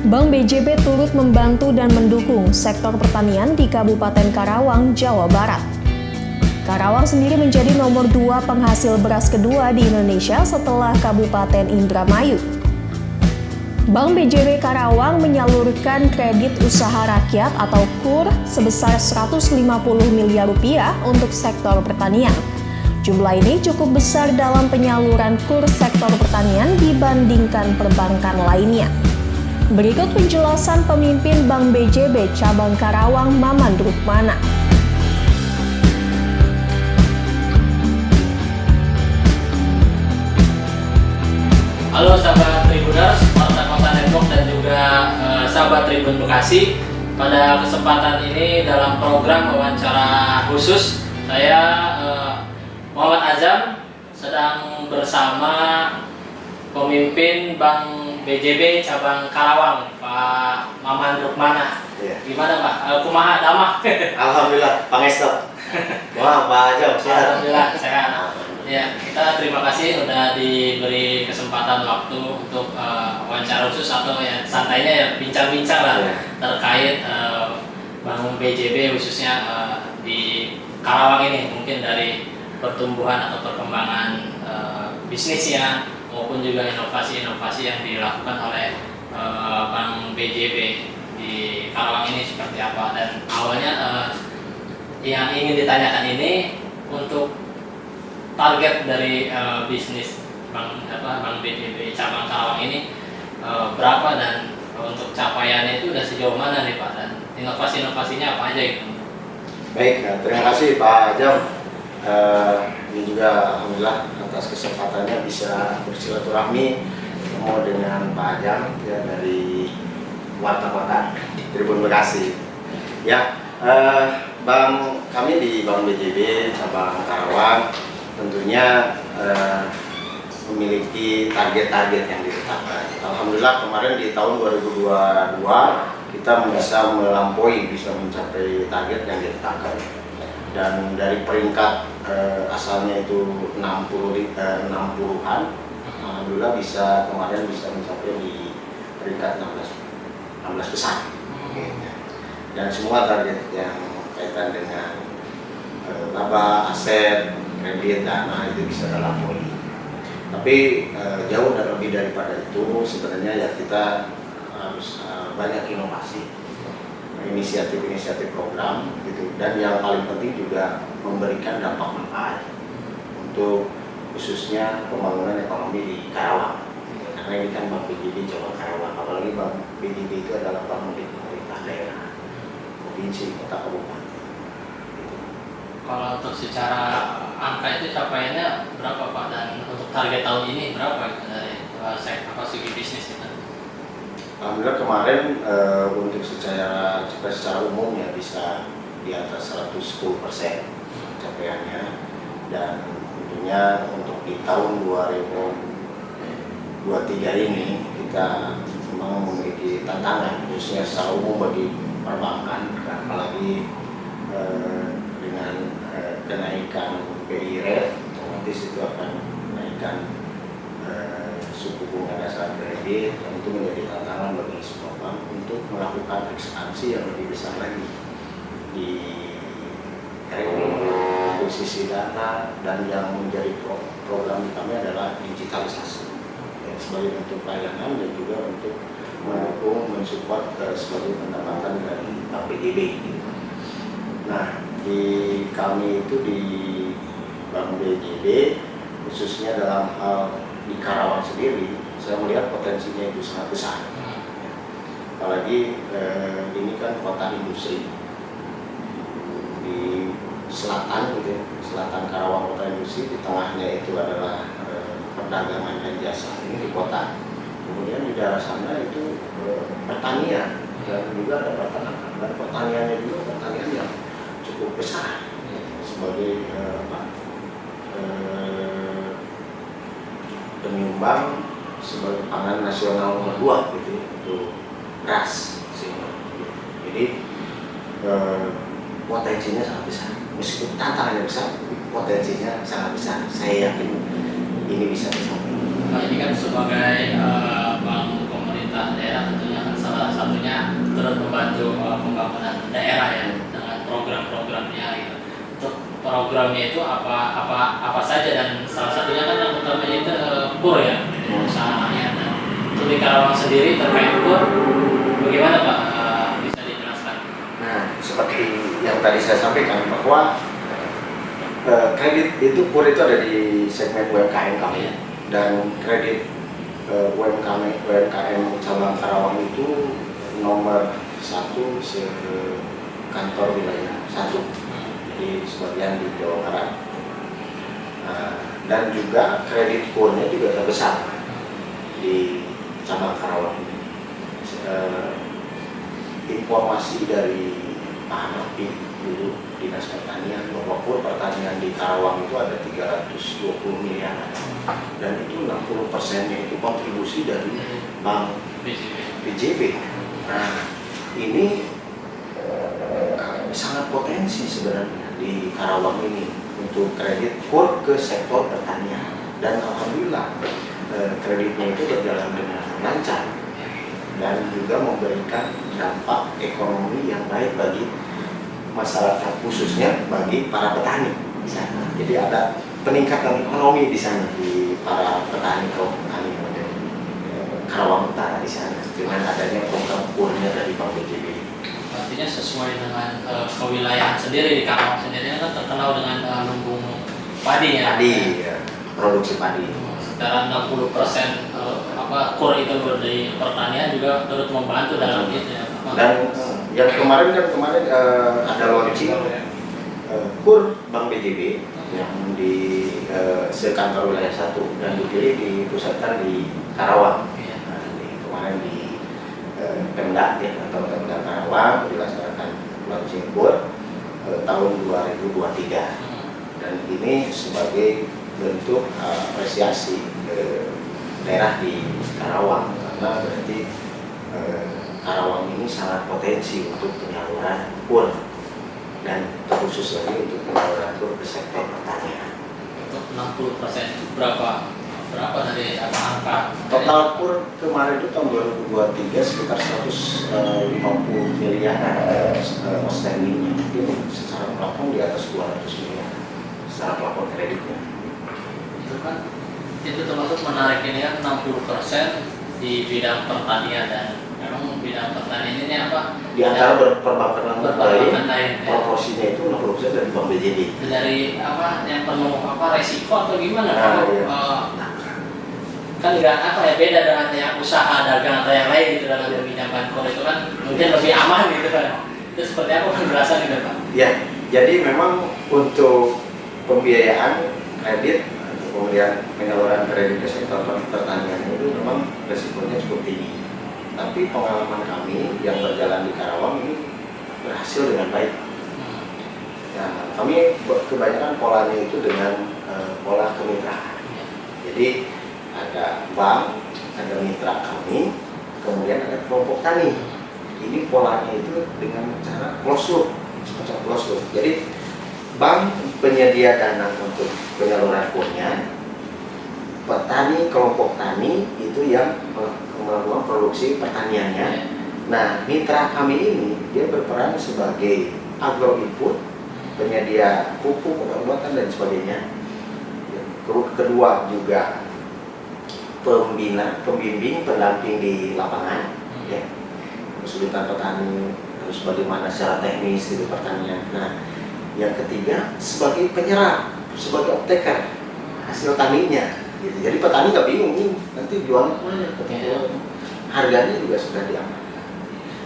Bank BJB turut membantu dan mendukung sektor pertanian di Kabupaten Karawang, Jawa Barat. Karawang sendiri menjadi nomor 2 penghasil beras kedua di Indonesia setelah Kabupaten Indramayu. Bank BJB Karawang menyalurkan kredit usaha rakyat atau KUR sebesar 150 miliar rupiah untuk sektor pertanian. Jumlah ini cukup besar dalam penyaluran KUR sektor pertanian dibandingkan perbankan lainnya. Berikut penjelasan pemimpin Bank BJB Cabang Karawang, Maman Rukmana. Halo sahabat Tribuners, Warta Kota Depok dan juga sahabat Tribun Bekasi. Pada kesempatan ini dalam program wawancara khusus, saya Muhammad Azam sedang bersama pemimpin Bank BJB Cabang Karawang, Pak Maman Rukmana. Iya. Gimana Pak? Kumaha damah? Alhamdulillah, Pangestu. Wah, Pak Azam, sehat. Alhamdulillah sehat. Ya, kita terima kasih sudah diberi kesempatan waktu untuk wawancara khusus atau ya santainya ya bincang-bincang lah terkait Bank BJB khususnya di Karawang ini, mungkin dari pertumbuhan atau perkembangan bisnisnya maupun juga inovasi-inovasi yang dilakukan oleh Bank BJB di Karawang ini seperti apa. Dan awalnya yang ingin ditanyakan ini untuk target dari bisnis Bank BJB Cabang Karawang ini berapa, dan untuk capaiannya itu sudah sejauh mana nih Pak, dan inovasi-inovasinya apa aja gitu. Baik, terima kasih Pak Azam. Ini juga alhamdulillah atas kesempatannya bisa bersilaturahmi ketemu dengan Pak Azam ya, dari Warta Kota Tribun Bekasi. Ya, bank kami di Bank BJB Cabang Karawang tentunya memiliki target-target yang ditetapkan. Alhamdulillah kemarin di tahun 2022 kita bisa melampaui, bisa mencapai target yang ditetapkan. Dan dari peringkat asalnya itu 60-an, alhamdulillah kemarin bisa mencapai di peringkat 16 besar. Dan semua target yang kaitan dengan laba, aset, kredit, dana itu bisa terlampaui. Tapi jauh dan lebih daripada itu sebenarnya ya kita harus banyak inovasi, inisiatif program gitu, dan yang paling penting juga memberikan dampak manfaat untuk khususnya pembangunan ekonomi di Karawang. Karena ini kan Bank BJB Cabang Karawang, apalagi Bank BJB itu adalah bank milik pemerintah daerah, provinsi, kota, kabupaten. Kalau untuk secara angka itu capaiannya berapa Pak, dan untuk target tahun ini berapa dari segi bisnis kita? Alhamdulillah kemarin untuk secara umum ya bisa di atas 110% capaiannya, dan tentunya untuk di tahun 2023 ini kita memang memiliki tantangan khususnya secara umum bagi perbankan, apalagi dengan kenaikan BI rate, otomatis itu akan menaikkan suku bunga dasar kredit, dan itu menjadi tantangan bagi semua bank untuk melakukan ekspansi yang lebih besar lagi di kredit, akuisisi dana, dan yang menjadi program kami adalah digitalisasi ya, sebagai bentuk pelayanan dan juga untuk mendukung, mensupport sebagai pendapatan dari Bank BJB. Nah, di kami itu di Bank BJB khususnya dalam hal di Karawang sendiri, saya melihat potensinya itu sangat besar. Apalagi ini kan kota industri di selatan gitu ya, selatan Karawang kota industri, di tengahnya itu adalah perdagangan dan jasa ini di kota. Kemudian di daerah sana itu pertanian, dan juga ada peternakan, dan pertaniannya juga pertanian yang cukup besar sebagai penyumbang sebagai pangan nasional nomor 2 gitu ya, untuk beras. Jadi potensinya sangat besar, meskipun tantangannya besar, potensinya sangat besar. Saya yakin ini bisa dicapai. Ini kan sebagai bank pemerintah daerah tentunya kan salah satunya turut membantu pembangunan daerah ya dengan program-programnya gitu. Untuk programnya itu apa saja, dan salah satunya kan yang utamanya itu KUR ya, usahanya. Nah, untuk di Karawang sendiri terkait KUR bagaimana Pak, bisa dijelaskan? Nah, seperti yang tadi saya sampaikan bahwa kredit itu KUR itu ada di segmen UMKM kami, dan kredit UMKM cabang Karawang itu nomor 1 kantor wilayah 1, jadi sebagian di Jawa Barat. Dan juga kredit KUR-nya juga terbesar di cabang Karawang ini. Informasi dari Pak Hanafi dulu Dinas Pertanian bahwa KUR pertanian di Karawang itu ada 320 miliar, dan itu 60%-nya itu kontribusi dari Bank BJB. Nah, ini sangat potensi sebenarnya di Karawang ini untuk kredit KUR ke sektor pertanian, dan alhamdulillah kreditnya itu berjalan dengan lancar dan juga memberikan dampak ekonomi yang baik bagi masyarakat, khususnya bagi para petani di sana. Jadi ada peningkatan ekonomi di sana, di para petani Karawang Utara di sana dengan adanya program KUR-nya dari Bank BJB. Artinya sesuai dengan kewilayahan sendiri. Di Karawang sendiri kan terkenal dengan lumbung padi ya. Padi, ya, produksi padi. Sekarang 60% KUR itu dari pertanian juga turut membantu dalam itu ya. Dan yang kemarin ada launching KUR Bank BJB yang di sekantor wilayah 1 dan dipilih dipusatkan di Karawang. Nah, kemarin di Pemda ya, atau Pemda Karawang dilaksanakan launching KUR tahun 2023, dan ini sebagai bentuk apresiasi daerah di Karawang, karena berarti Karawang ini sangat potensi untuk penyaluran KUR, dan terkhusus lagi untuk penyaluran KUR ke sektor pertanian. Untuk 60% berapa dari angka? Total KUR kemarin itu tahun 2023 sekitar 150 miliar outstandingnya, itu secara plafon di atas 200 miliar secara plafon kreditnya. Itu kan itu termasuk menarik ini kan 60% di bidang pertanian, dan memang bidang pertanian ini apa? Di antara perbankan lain, ya. proporsinya itu 60% dari Bank BJB. Dari apa yang penuh resiko atau gimana? Kan nggak beda dengan yang usaha dagang atau yang lain gitu dalam meminjamkan KUR itu kan mungkin lebih aman gitu kan. Itu seperti apa penjelasan gitu Pak? Ya, jadi memang untuk pembiayaan kredit, kemudian penyaluran kredit ke sektor pertanian itu memang resikonya cukup tinggi. Tapi pengalaman kami yang berjalan di Karawang ini berhasil dengan baik. Nah, kami kebanyakan polanya itu dengan pola kemitraan. Jadi ada bank, ada mitra kami, kemudian ada kelompok tani. Ini polanya itu dengan cara closed loop, semacam closed loop. Jadi bank penyedia dana untuk penyaluran KUR-nya, petani, kelompok tani itu yang melakukan produksi pertaniannya. Nah, mitra kami ini dia berperan sebagai agro input, penyedia pupuk, obat-obatan dan sebagainya. Kedua juga pembimbing, pendamping di lapangan, ya. Kesulitan petani harus bagaimana secara teknis gitu pertanian. Nah, yang ketiga sebagai penyerap, sebagai optaker hasil taninya. Gitu. Jadi petani nggak bingung nih nanti jualnya kemana, harganya juga sudah diamankan.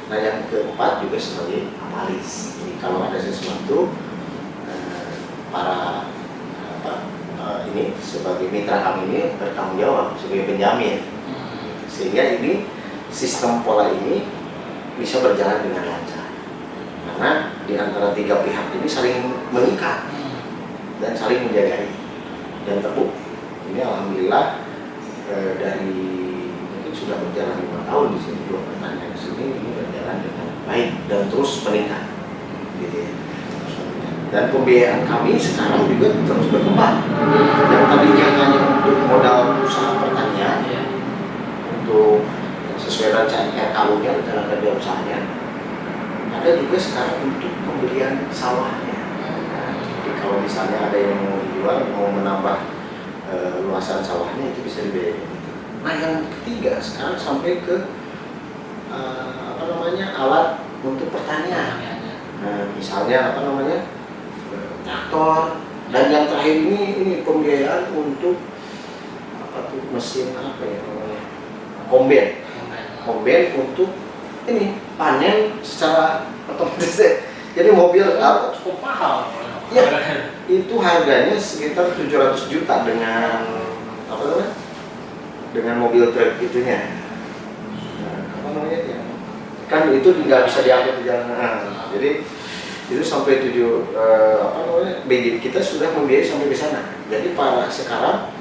Nah, yang keempat juga sebagai analis. Jadi kalau ada sesuatu para ini sebagai mitra kami ini bertanggung jawab sebagai penjamin, sehingga ini sistem pola ini bisa berjalan dengan lancar karena di antara tiga pihak ini saling mengikat dan saling menjaga, dan terbukti ini alhamdulillah dari mungkin sudah berjalan 5 tahun di sini, dua pertanian di sini ini berjalan dengan baik dan terus meningkat gitu ya. Dan pembiayaan kami sekarang juga terus berkembang. Yang tadinya hanya untuk modal usaha pertanian, untuk sesuai rancangan RKU-nya, rencana kerja usahanya. Ada juga sekarang untuk pembelian sawahnya. Nah, jadi kalau misalnya ada yang mau dijual, mau menambah luasan sawahnya, itu bisa dibiayai. Nah, yang ketiga sekarang sampai ke alat untuk pertanian. Nah, misalnya traktor, dan yang terakhir ini pembiayaan untuk mesin komben untuk ini panen secara otomatis. Jadi mobil cukup mahal. Ya, itu harganya sekitar 700 juta dengan dengan mobil truk itunya. Ya. Kan itu nggak bisa diangkut di jalan. Jadi itu sampai BG kita sudah membiayai sampai di sana. Jadi sekarang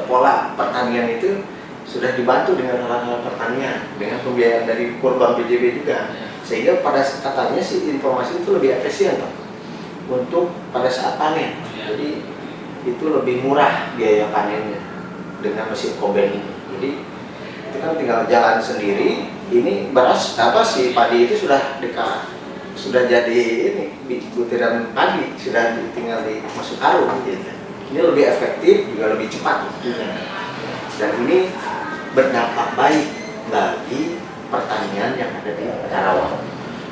pola pertanian itu sudah dibantu dengan hal-hal pertanian, dengan pembiayaan dari Bank BJB juga, sehingga katanya sih informasi itu lebih efisien Pak, untuk pada saat panen. Jadi itu lebih murah biaya panennya dengan mesin komben ini. Jadi itu kan tinggal jalan sendiri. Ini beras si padi itu sudah jadi ini butiran padi, sudah tinggal masuk karung gitu. Ini lebih efektif, juga lebih cepat dan ini berdampak baik bagi pertanian yang ada di Karawang.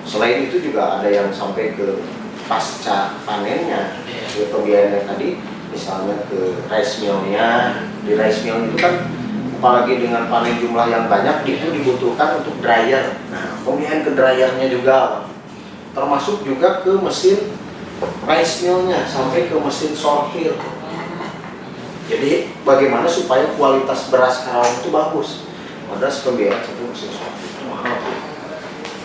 Selain itu juga ada yang sampai ke pasca panennya, ke pembiayaan tadi, misalnya ke rice mill-nya. Di rice mill itu kan apalagi dengan panen jumlah yang banyak, itu dibutuhkan untuk dryer. Nah, pembiayaan ke dryernya juga, termasuk juga ke mesin rice mill-nya sampai ke mesin sortir. Jadi bagaimana supaya kualitas beras Karawang itu bagus? Ada pembiayaan satu mesin sortir mahal.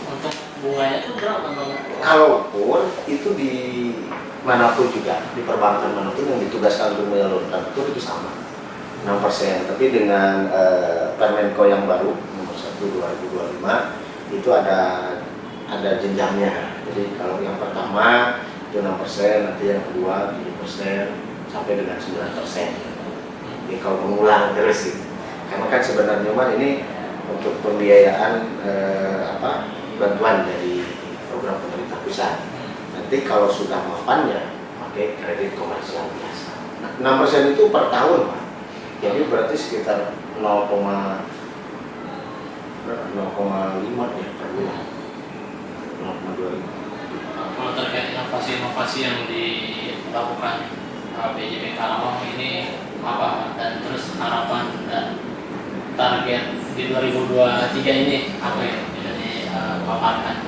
Untuk bunganya itu berapa Bang? Kalaupun itu di manapun juga, di perbankan manapun yang ditugaskan untuk menyalurkan itu sama 6%. Tapi dengan Permenko yang baru nomor 1 2025 itu ada jenjangnya. Jadi kalau yang pertama itu 6%, nanti yang kedua 7% sampai dengan 9%. Jadi kalau mengulang terus gitu. Karena kan sebenarnya ini untuk pembiayaan bantuan dari program pemerintah pusat. Nanti kalau sudah mapan ya pakai kredit komersial biasa. Nah, 6% itu per tahun Pak. Jadi berarti sekitar 0,5 ya per bulan. 0,25. Kalau terkait inovasi-inovasi yang dilakukan BJB Karawang ini apa, dan terus harapan dan target di 2023 ini apa yang bisa dipaparkan?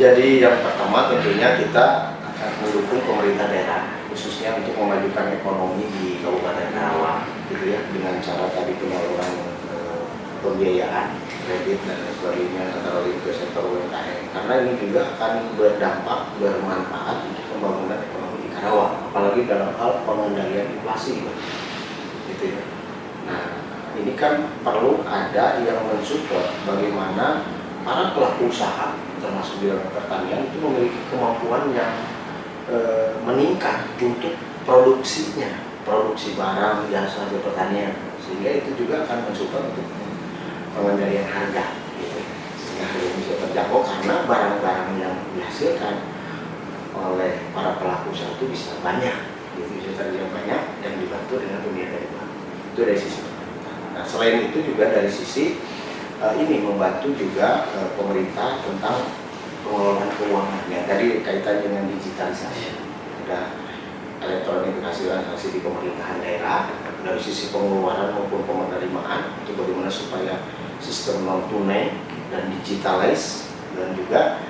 Jadi yang pertama tentunya kita akan mendukung pemerintah daerah, khususnya untuk memajukan ekonomi di Kabupaten Karawang, gitu ya, dengan cara tadi penyaluran pembiayaan, kredit dan sebagainya antara lain ke sektor UMKM. Karena ini juga akan berdampak, bermanfaat untuk pembangunan ekonomi di Karawang, apalagi dalam hal pengendalian inflasi, gitu ya. Nah, ini kan perlu ada yang mensupport bagaimana para pelaku usaha termasuk di dalam pertanian itu memiliki kemampuan yang meningkat untuk produksinya, produksi barang, jasa hasil pertanian, sehingga itu juga akan mensupport untuk pengendalian harga, gitu. Sehingga harga bisa terjangkau karena barang-barang yang dihasilkan oleh para pelaku usaha itu bisa banyak, gitu, bisa terjangkau banyak dan dibantu dengan pembiayaan dari bank. Itu dari sisi pemerintah. Nah, selain itu juga dari sisi ini membantu juga pemerintah tentang pengelolaan keuangan. Ya, tadi kaitan dengan digitalisasi, ada elektronifikasi transaksi di pemerintahan daerah dari sisi pengeluaran maupun penerimaan, itu bagaimana supaya sistem non tunai dan digitalis dan juga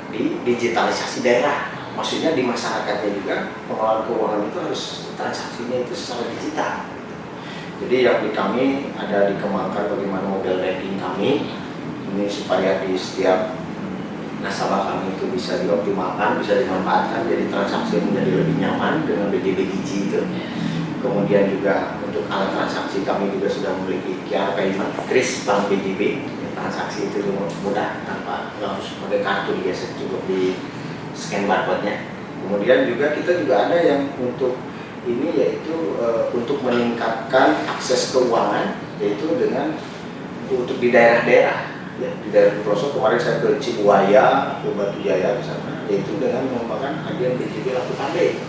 di digitalisasi daerah. Maksudnya di masyarakatnya juga pengelolaan keuangan itu harus transaksinya itu secara digital. Jadi yang di kami ada dikembangkan bagaimana mobile banking kami ini supaya di setiap nasabah kami itu bisa dioptimalkan, bisa dimanfaatkan, jadi transaksi menjadi lebih nyaman dengan BJB Digi itu. Kemudian juga untuk alat transaksi kami juga sudah memiliki QR payment, kris Bank BJB, transaksi itu mudah tanpa harus pakai kartu digesek, cukup di scan barcode-nya. Kemudian juga kita juga ada yang untuk ini yaitu untuk meningkatkan akses keuangan, yaitu dengan untuk di daerah-daerah, ya, di daerah pelosok. Kemarin saya ke Cibuaya, ke Batu Jaya di sana, yaitu dengan mengembangkan agen BJB Laku Pandai.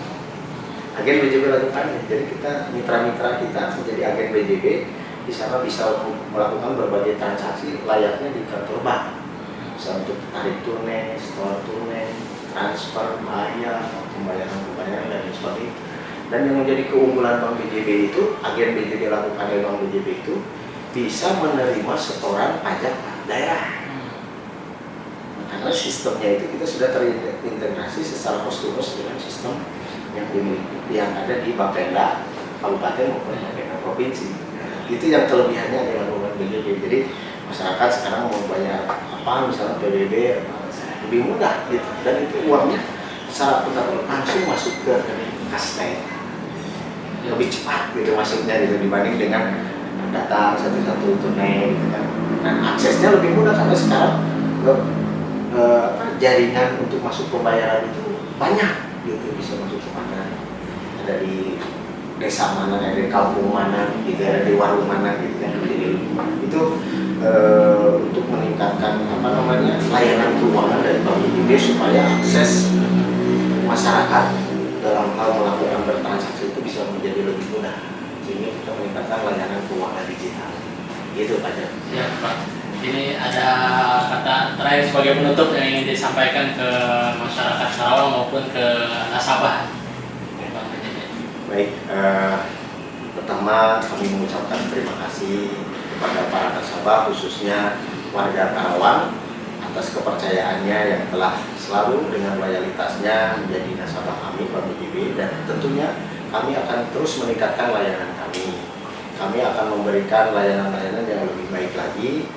Agen BJB Laku Pandai. Jadi kita mitra-mitra kita menjadi agen BJB di sana bisa melakukan berbagai transaksi layaknya di kantor bank. Bisa untuk tarik tunai, setor tunai, transfer, bayar, pembayaran dan sebagainya. Dan yang menjadi keunggulan Bank BJB itu, agen BJB Laku Pandai Bank BJB itu bisa menerima setoran pajak daerah. Karena sistemnya itu kita sudah terintegrasi secara posturus dengan sistem yang ada di Bapenda Kabupaten maupun Bapenda Provinsi. Itu yang kelebihannya dengan Bank BJB. Jadi masyarakat sekarang mau bayar apa, misalnya PBB, lebih mudah gitu. Dan itu uangnya secara akuntabel langsung masuk ke kas daerah. Lebih cepat gitu masuknya gitu, dibanding dengan datang satu-satu tunai gitu kan. Dan aksesnya lebih mudah karena sekarang jaringan untuk masuk pembayaran itu banyak gitu, bisa masuk ke mana, ada di desa mana, ada di kampung mana gitu, ada di warung mana gitu kan. Jadi itu untuk meningkatkan layanan keuangan dari Bank BJB supaya akses masyarakat dalam hal melakukan bertransaksi itu bisa menjadi lebih mudah, sehingga kita meningkatkan layanan keuangan digital. Gitu Pak. Ya Pak, ini ada kata terakhir sebagai penutup yang ingin disampaikan ke masyarakat Karawang maupun ke nasabah. Baik, pertama kami mengucapkan terima kasih kepada para nasabah, khususnya warga Karawang, atas kepercayaannya yang telah selalu dengan loyalitasnya menjadi nasabah kami Bank BJB, dan tentunya kami akan terus meningkatkan layanan kami. Kami akan memberikan layanan-layanan yang lebih baik lagi,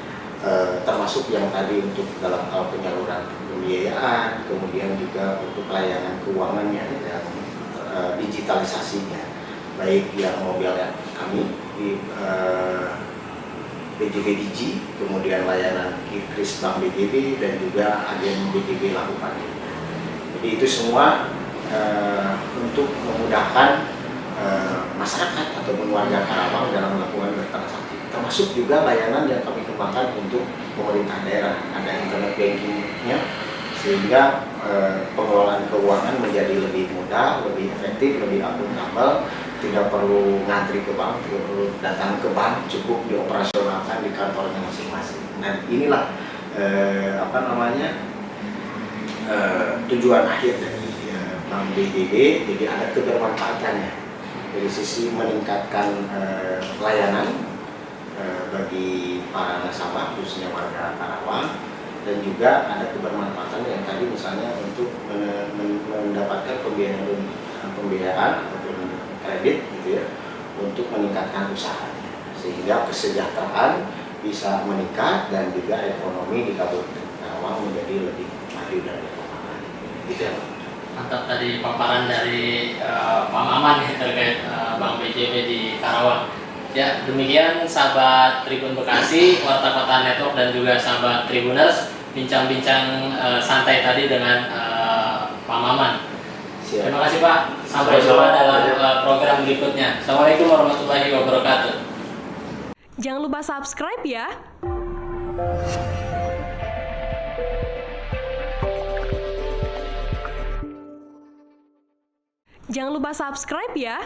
termasuk yang tadi untuk dalam hal penyaluran pembiayaan, kemudian juga untuk layanan keuangannya dan digitalisasinya, baik yang mobil kami di BJB Digi, kemudian layanan Kris Bank BJB, dan juga agen BJB Laku Pandai. Jadi itu semua untuk memudahkan masyarakat ataupun warga Karawang dalam melakukan bertransaksi. Termasuk juga layanan yang kami kembangkan untuk pemerintah daerah, ada internet bankingnya, sehingga pengelolaan keuangan menjadi lebih mudah, lebih efektif, lebih akuntabel. Tidak perlu ngantri ke bank, tidak perlu datang ke bank, cukup dioperasionalkan di kantornya masing-masing. Dan inilah tujuan akhir dari Bank BJB. Jadi ada kebermanfaatannya dari sisi meningkatkan layanan bagi para nasabah, khususnya warga Karawang, dan juga ada kebermanfaatan yang tadi misalnya untuk mendapatkan pembiayaan ataupun kredit gitu ya, untuk meningkatkan usahanya, sehingga kesejahteraan bisa meningkat dan juga ekonomi di Kabupaten Karawang menjadi lebih maju dan berkembang. Gitu ya Pak. Mantap tadi paparan dari Pak Maman terkait Bank BJB di Karawang. Ya, demikian sahabat Tribun Bekasi, Warta Kota Network, dan juga sahabat Tribuners, bincang-bincang santai tadi dengan Pak Maman. Siap. Terima kasih Pak. Sampai jumpa dalam program berikutnya. Assalamualaikum warahmatullahi wabarakatuh. Jangan lupa subscribe ya. Jangan lupa subscribe ya.